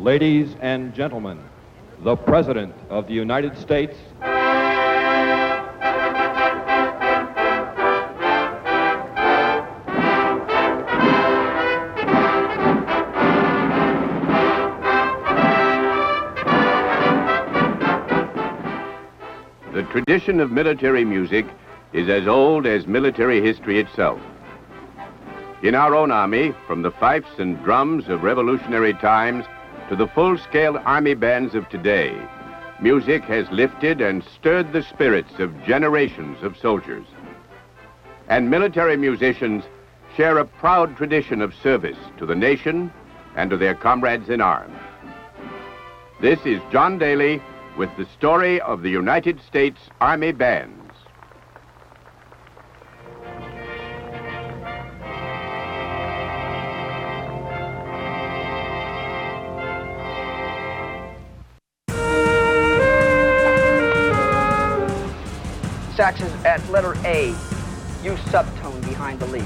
Ladies and gentlemen, the President of the United States. The tradition of military music is as old as military history itself. In our own Army, from the fifes and drums of revolutionary times to the full-scale Army bands of today, music has lifted and stirred the spirits of generations of soldiers. And military musicians share a proud tradition of service to the nation and to their comrades in arms. This is John Daly with the story of the United States Army Bands. Saxes at letter A, use subtone behind the lead.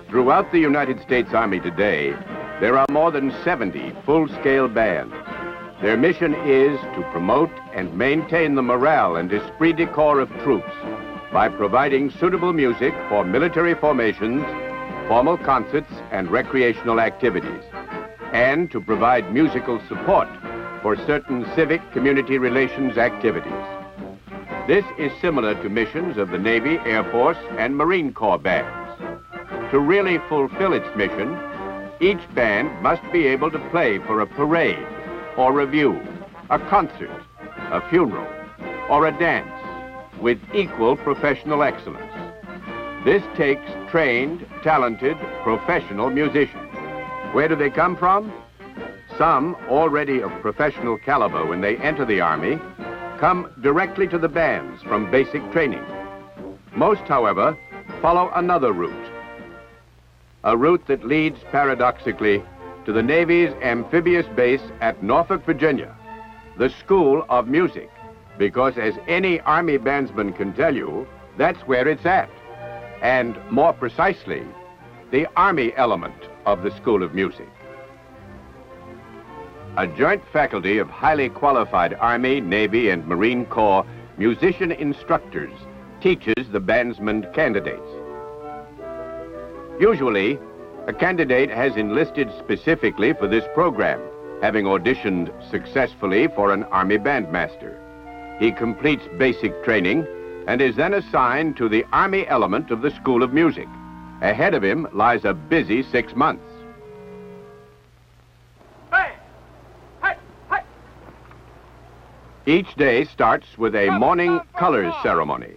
Throughout the United States Army today, there are more than 70 full-scale bands. Their mission is to promote and maintain the morale and esprit de corps of troops by providing suitable music for military formations, formal concerts, and recreational activities, and to provide musical support for certain civic community relations activities. This is similar to missions of the Navy, Air Force, and Marine Corps bands. To really fulfill its mission, each band must be able to play for a parade or review, a concert, a funeral, or a dance with equal professional excellence. This takes trained, talented, professional musicians. Where do they come from? Some, already of professional caliber when they enter the Army, come directly to the bands from basic training. Most, however, follow another route. A route that leads, paradoxically, to the Navy's amphibious base at Norfolk, Virginia, the School of Music, because as any Army bandsman can tell you, that's where it's at. And more precisely, the Army element of the School of Music. A joint faculty of highly qualified Army, Navy, and Marine Corps musician instructors teaches the bandsman candidates. Usually, a candidate has enlisted specifically for this program, having auditioned successfully for an Army bandmaster. He completes basic training and is then assigned to the Army element of the School of Music. Ahead of him lies a busy 6 months. Hey! Hey! Hey! Each day starts with a morning colors ceremony.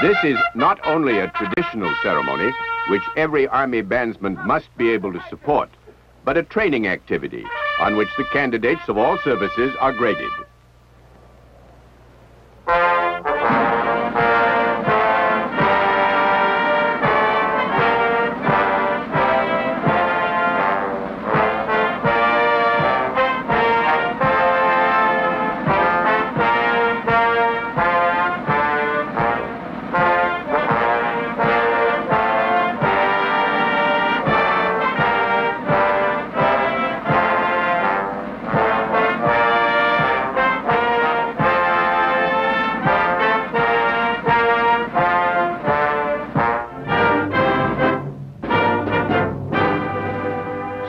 This is not only a traditional ceremony, which every Army bandsman must be able to support, but a training activity on which the candidates of all services are graded.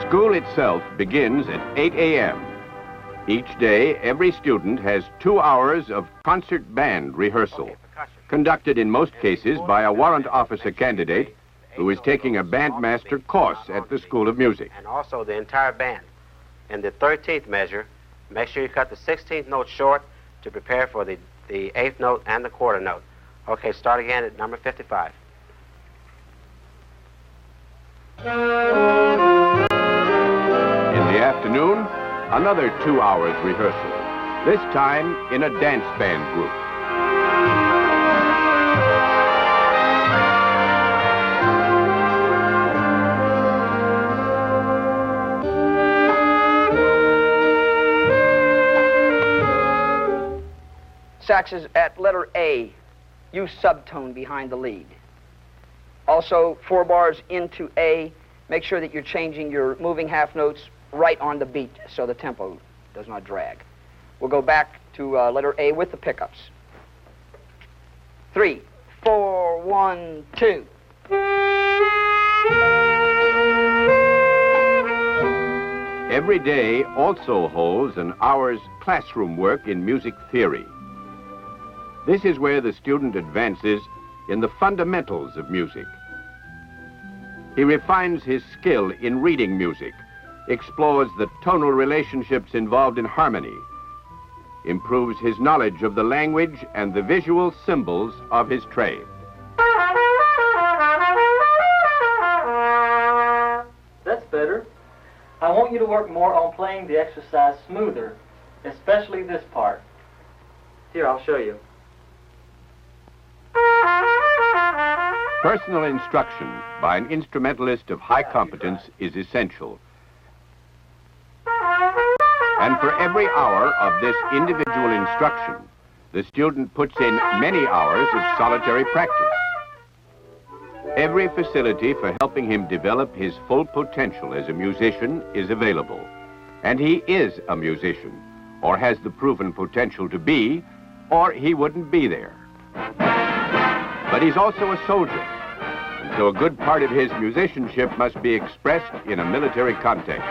School itself begins at 8 a.m. Each day, every student has 2 hours of concert band rehearsal, conducted in most cases by a warrant officer candidate who is taking a bandmaster course at the School of Music. And also the entire band. In the 13th measure, make sure you cut the 16th note short to prepare for the 8th note and the quarter note. Okay, start again at number 55. In the afternoon, another 2 hours rehearsal, this time in a dance band group. saxes at letter A, use subtone behind the lead. Also, 4 bars into A, make sure that you're changing your moving half notes right on the beat so the tempo does not drag. We'll go back to letter A with the pickups. 3, 4, 1, 2. Every day also holds an hour's classroom work in music theory. This is where the student advances in the fundamentals of music. He refines his skill in reading music, explores the tonal relationships involved in harmony, improves his knowledge of the language and the visual symbols of his trade. That's better. I want you to work more on playing the exercise smoother, especially this part. Here, I'll show you. Personal instruction by an instrumentalist of high competence is essential. And for every hour of this individual instruction, the student puts in many hours of solitary practice. Every facility for helping him develop his full potential as a musician is available. And he is a musician, or has the proven potential to be, or he wouldn't be there. But he's also a soldier, and so a good part of his musicianship must be expressed in a military context.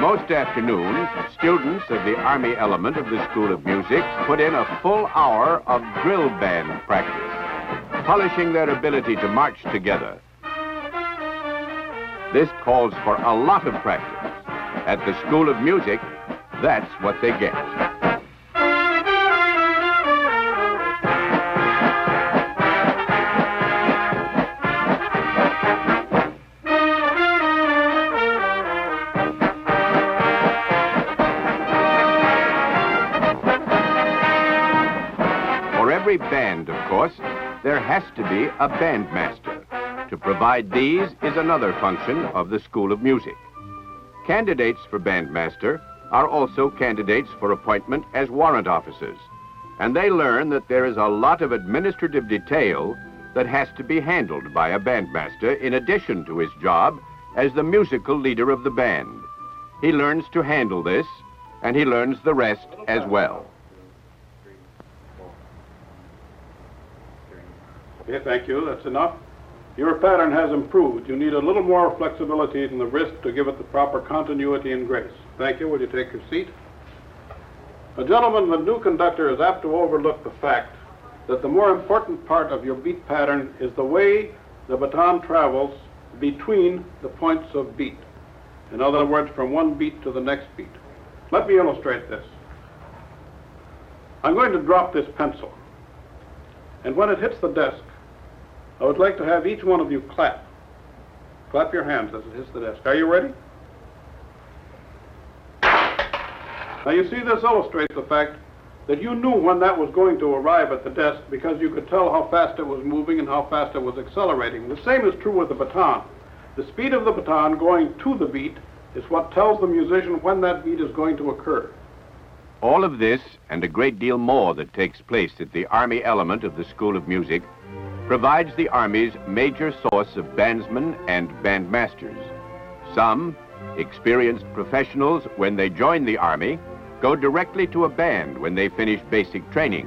Most afternoons, students of the Army element of the School of Music put in a full hour of drill band practice, polishing their ability to march together. This calls for a lot of practice. At the School of Music, that's what they get. For every band, of course, there has to be a bandmaster. To provide these is another function of the School of Music. Candidates for bandmaster are also candidates for appointment as warrant officers, and they learn that there is a lot of administrative detail that has to be handled by a bandmaster in addition to his job as the musical leader of the band. He learns to handle this, and he learns the rest as well. Okay, thank you. That's enough. Your pattern has improved. You need a little more flexibility in the wrist to give it the proper continuity and grace. Thank you. Will you take your seat? A gentleman, the new conductor, is apt to overlook the fact that the more important part of your beat pattern is the way the baton travels between the points of beat. In other words, from one beat to the next beat. Let me illustrate this. I'm going to drop this pencil, and when it hits the desk, I would like to have each one of you clap. Clap your hands as it hits the desk. Are you ready? Now you see, this illustrates the fact that you knew when that was going to arrive at the desk because you could tell how fast it was moving and how fast it was accelerating. The same is true with the baton. The speed of the baton going to the beat is what tells the musician when that beat is going to occur. All of this, and a great deal more that takes place at the Army element of the School of Music, provides the Army's major source of bandsmen and bandmasters. Some, experienced professionals when they join the Army, go directly to a band when they finish basic training.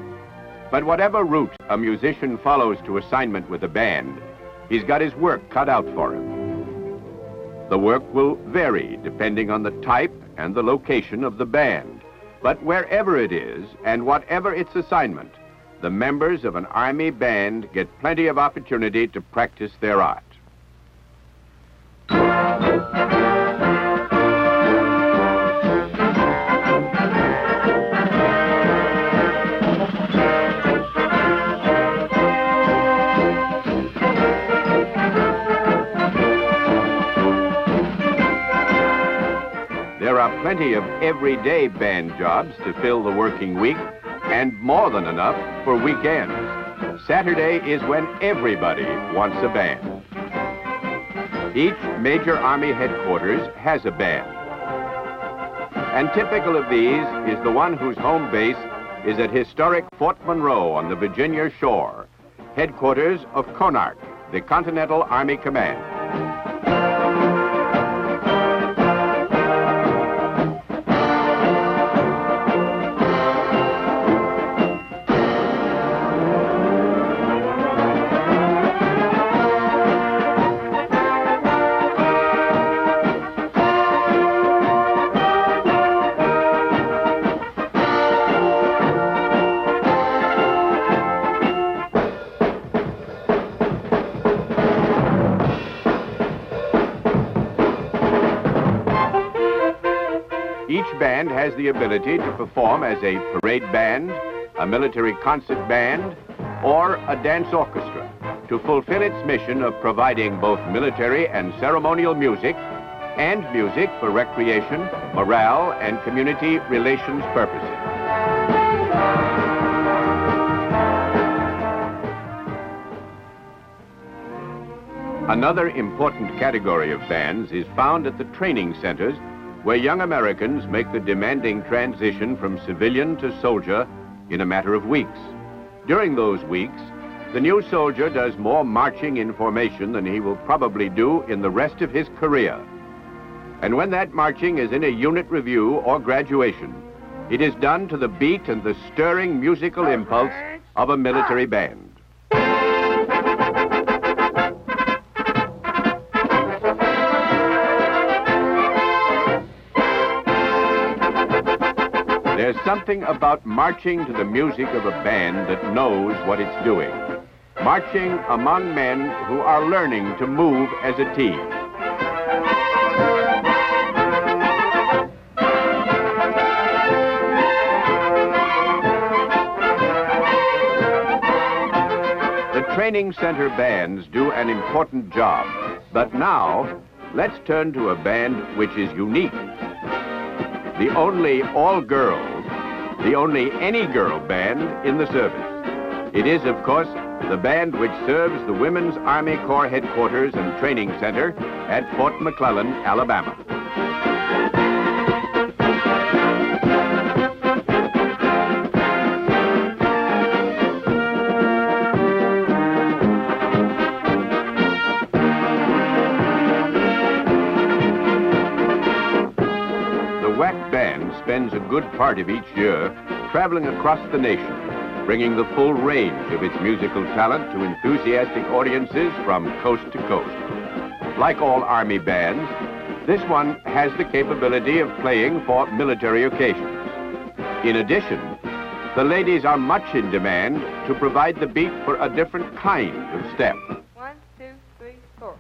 But whatever route a musician follows to assignment with a band, he's got his work cut out for him. The work will vary depending on the type and the location of the band. But wherever it is, and whatever its assignment, the members of an Army band get plenty of opportunity to practice their art. There are plenty of everyday band jobs to fill the working week, and more than enough for weekends. Saturday is when everybody wants a band. Each major Army headquarters has a band. And typical of these is the one whose home base is at historic Fort Monroe on the Virginia shore, headquarters of CONARC, the Continental Army Command. Each band has the ability to perform as a parade band, a military concert band, or a dance orchestra to fulfill its mission of providing both military and ceremonial music and music for recreation, morale, and community relations purposes. Another important category of bands is found at the training centers where young Americans make the demanding transition from civilian to soldier in a matter of weeks. During those weeks, the new soldier does more marching in formation than he will probably do in the rest of his career. And when that marching is in a unit review or graduation, it is done to the beat and the stirring musical impulse of a military band. There's something about marching to the music of a band that knows what it's doing. Marching among men who are learning to move as a team. The training center bands do an important job, but now let's turn to a band which is unique. The only all-girls, the only any-girl band in the service. It is, of course, the band which serves the Women's Army Corps Headquarters and Training Center at Fort McClellan, Alabama. Spends a good part of each year traveling across the nation, bringing the full range of its musical talent to enthusiastic audiences from coast to coast. Like all Army bands, this one has the capability of playing for military occasions. In addition, the ladies are much in demand to provide the beat for a different kind of step. 1, 2, 3, 4.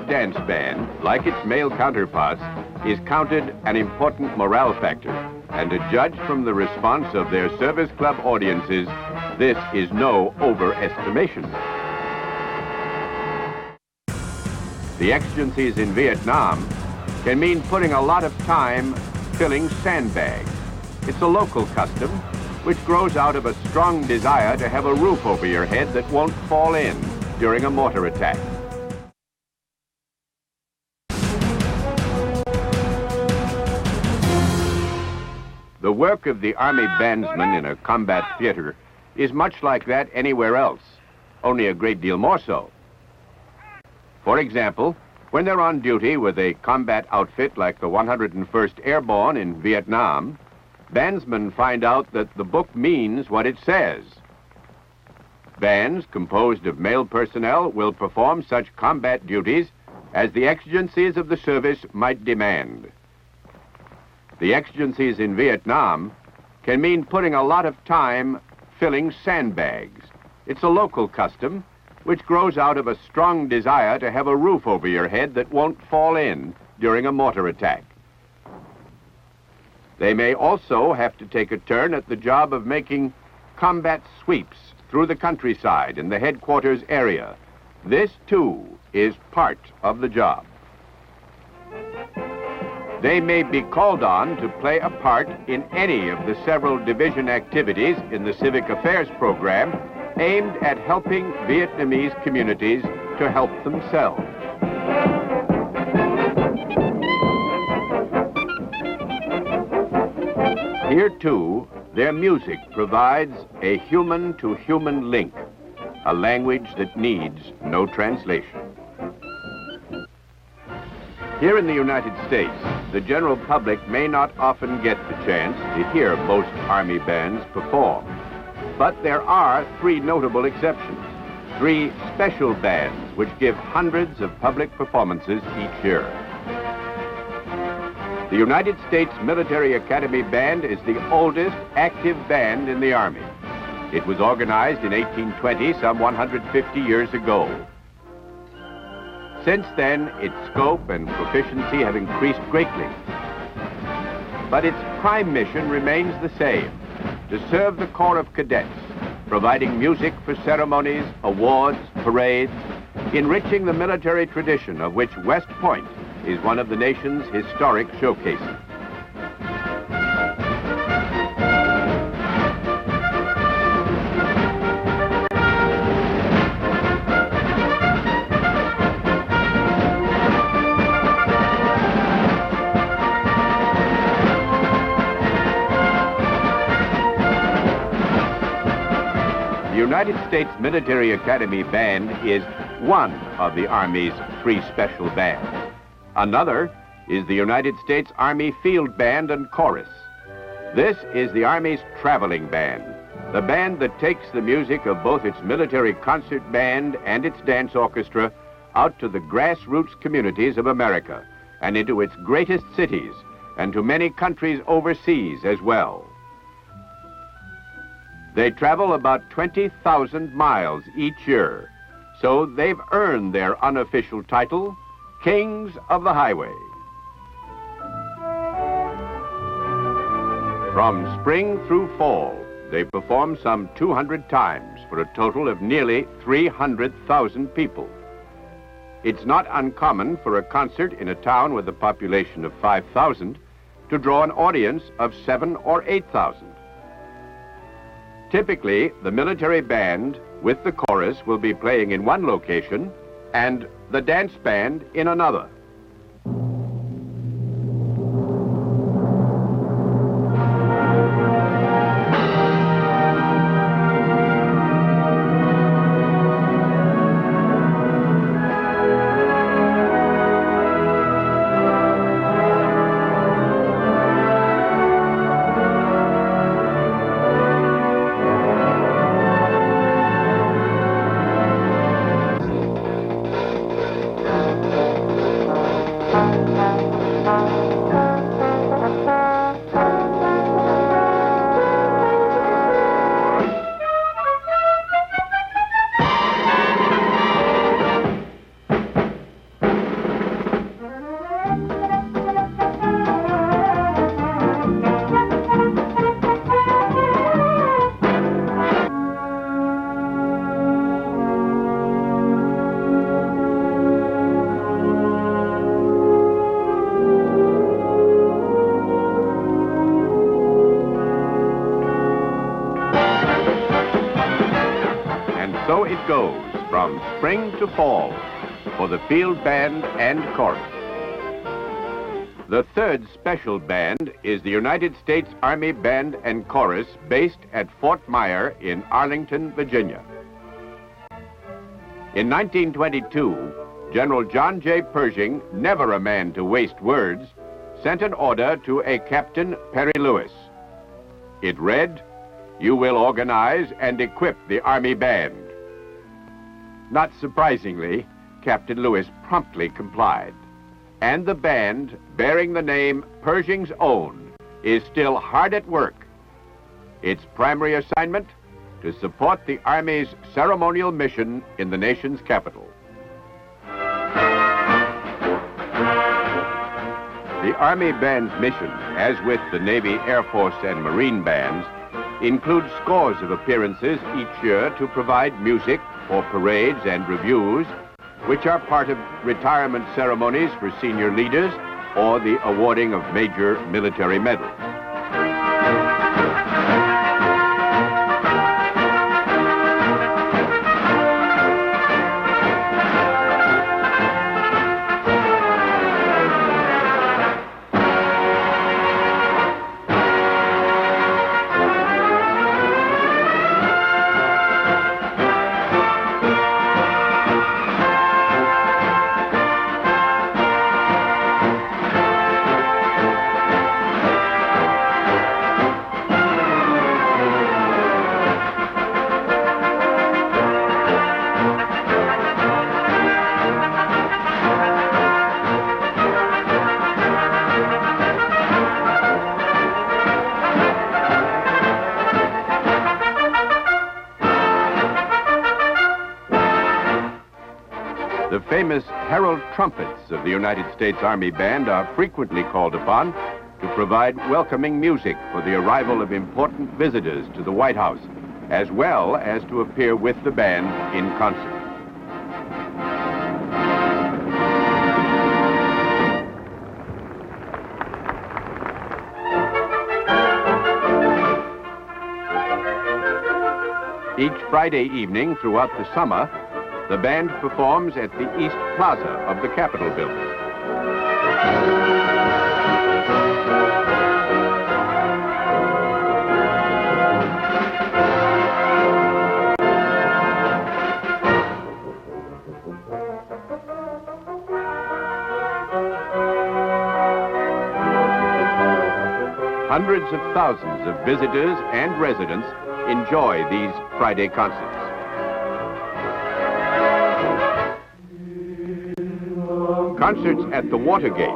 Dance band, like its male counterparts, is counted an important morale factor, and to judge from the response of their service club audiences, this is no overestimation. The exigencies in Vietnam can mean putting a lot of time filling sandbags. It's a local custom which grows out of a strong desire to have a roof over your head that won't fall in during a mortar attack. The work of the Army bandsman in a combat theater is much like that anywhere else, only a great deal more so. For example, when they're on duty with a combat outfit like the 101st Airborne in Vietnam, bandsmen find out that the book means what it says. Bands composed of male personnel will perform such combat duties as the exigencies of the service might demand. The exigencies in Vietnam can mean putting a lot of time filling sandbags. It's a local custom which grows out of a strong desire to have a roof over your head that won't fall in during a mortar attack. They may also have to take a turn at the job of making combat sweeps through the countryside in the headquarters area. This, too, is part of the job. They may be called on to play a part in any of the several division activities in the Civic Affairs program aimed at helping Vietnamese communities to help themselves. Here, too, their music provides a human-to-human link, a language that needs no translation. Here in the United States, the general public may not often get the chance to hear most Army bands perform. But there are three notable exceptions, three special bands which give hundreds of public performances each year. The United States Military Academy Band is the oldest active band in the Army. It was organized in 1820, some 150 years ago. Since then, its scope and proficiency have increased greatly. But its prime mission remains the same, to serve the Corps of Cadets, providing music for ceremonies, awards, parades, enriching the military tradition of which West Point is one of the nation's historic showcases. The United States Military Academy Band is one of the Army's three special bands. Another is the United States Army Field Band and Chorus. This is the Army's traveling band, the band that takes the music of both its military concert band and its dance orchestra out to the grassroots communities of America and into its greatest cities and to many countries overseas as well. They travel about 20,000 miles each year, so they've earned their unofficial title, Kings of the Highway. From spring through fall, they perform some 200 times for a total of nearly 300,000 people. It's not uncommon for a concert in a town with a population of 5,000 to draw an audience of 7,000 or 8,000. Typically, the military band with the chorus will be playing in one location and the dance band in another. So it goes from spring to fall for the field band and chorus. The third special band is the United States Army Band and Chorus based at Fort Myer in Arlington, Virginia. In 1922, General John J. Pershing, never a man to waste words, sent an order to a Captain Perry Lewis. It read, "You will organize and equip the Army Band." Not surprisingly, Captain Lewis promptly complied. And the band, bearing the name Pershing's Own, is still hard at work. Its primary assignment, to support the Army's ceremonial mission in the nation's capital. The Army Band's mission, as with the Navy, Air Force, and Marine bands, includes scores of appearances each year to provide music for parades and reviews, which are part of retirement ceremonies for senior leaders or the awarding of major military medals. The famous herald trumpets of the United States Army Band are frequently called upon to provide welcoming music for the arrival of important visitors to the White House, as well as to appear with the band in concert. Each Friday evening throughout the summer, the band performs at the East Plaza of the Capitol building. Hundreds of thousands of visitors and residents enjoy these Friday concerts. Concerts at the Watergate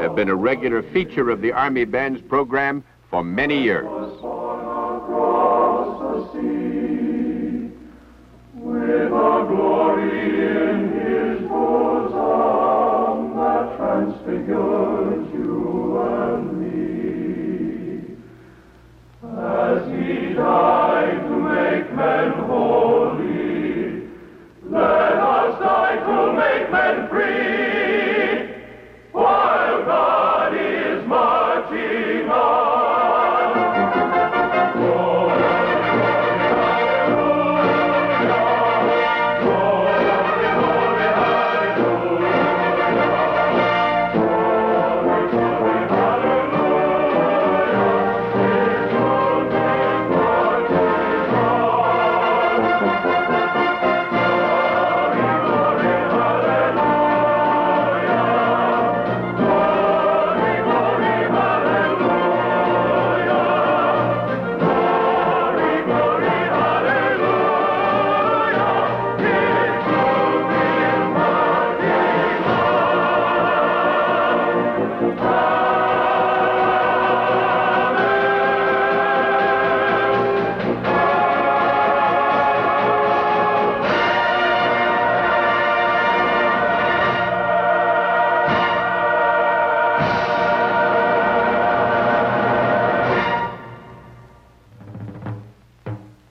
have been a regular feature of the Army Band's program for many years. Across the sea, with a glory in his bosom that transfigures you and me. As he died to make men holy, let us die to make men free. While God is marching on. Glory, glory, hallelujah. Glory, glory, hallelujah. His mountain marches on. Glory,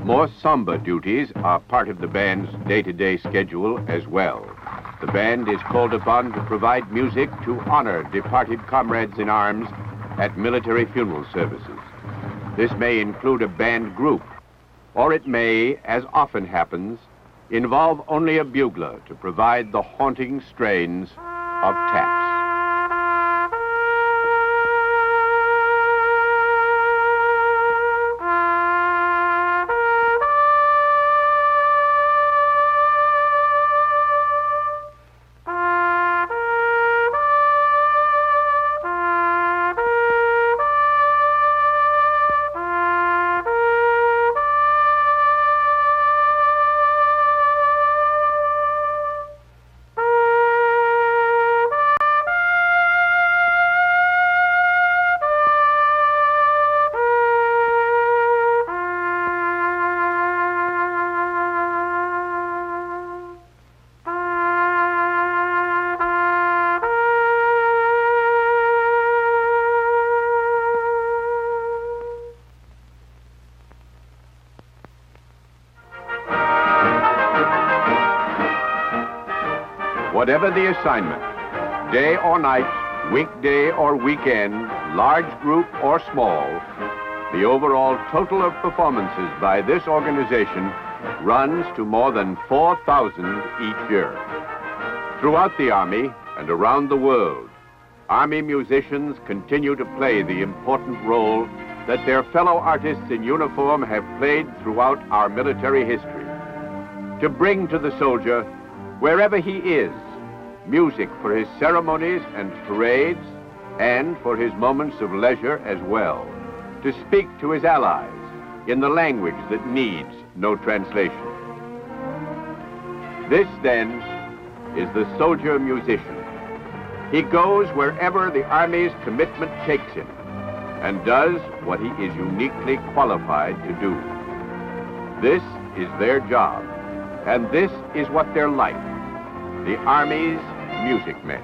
More somber duties are part of the band's day-to-day schedule as well. The band is called upon to provide music to honor departed comrades in arms at military funeral services. This may include a band group, or it may, as often happens, involve only a bugler to provide the haunting strains of taps. Whatever the assignment, day or night, weekday or weekend, large group or small, the overall total of performances by this organization runs to more than 4,000 each year. Throughout the Army and around the world, Army musicians continue to play the important role that their fellow artists in uniform have played throughout our military history. To bring to the soldier, wherever he is, music for his ceremonies and parades, and for his moments of leisure as well. To speak to his allies in the language that needs no translation. This, then, is the soldier musician. He goes wherever the Army's commitment takes him and does what he is uniquely qualified to do. This is their job, and this is what they're like, the Army's music men.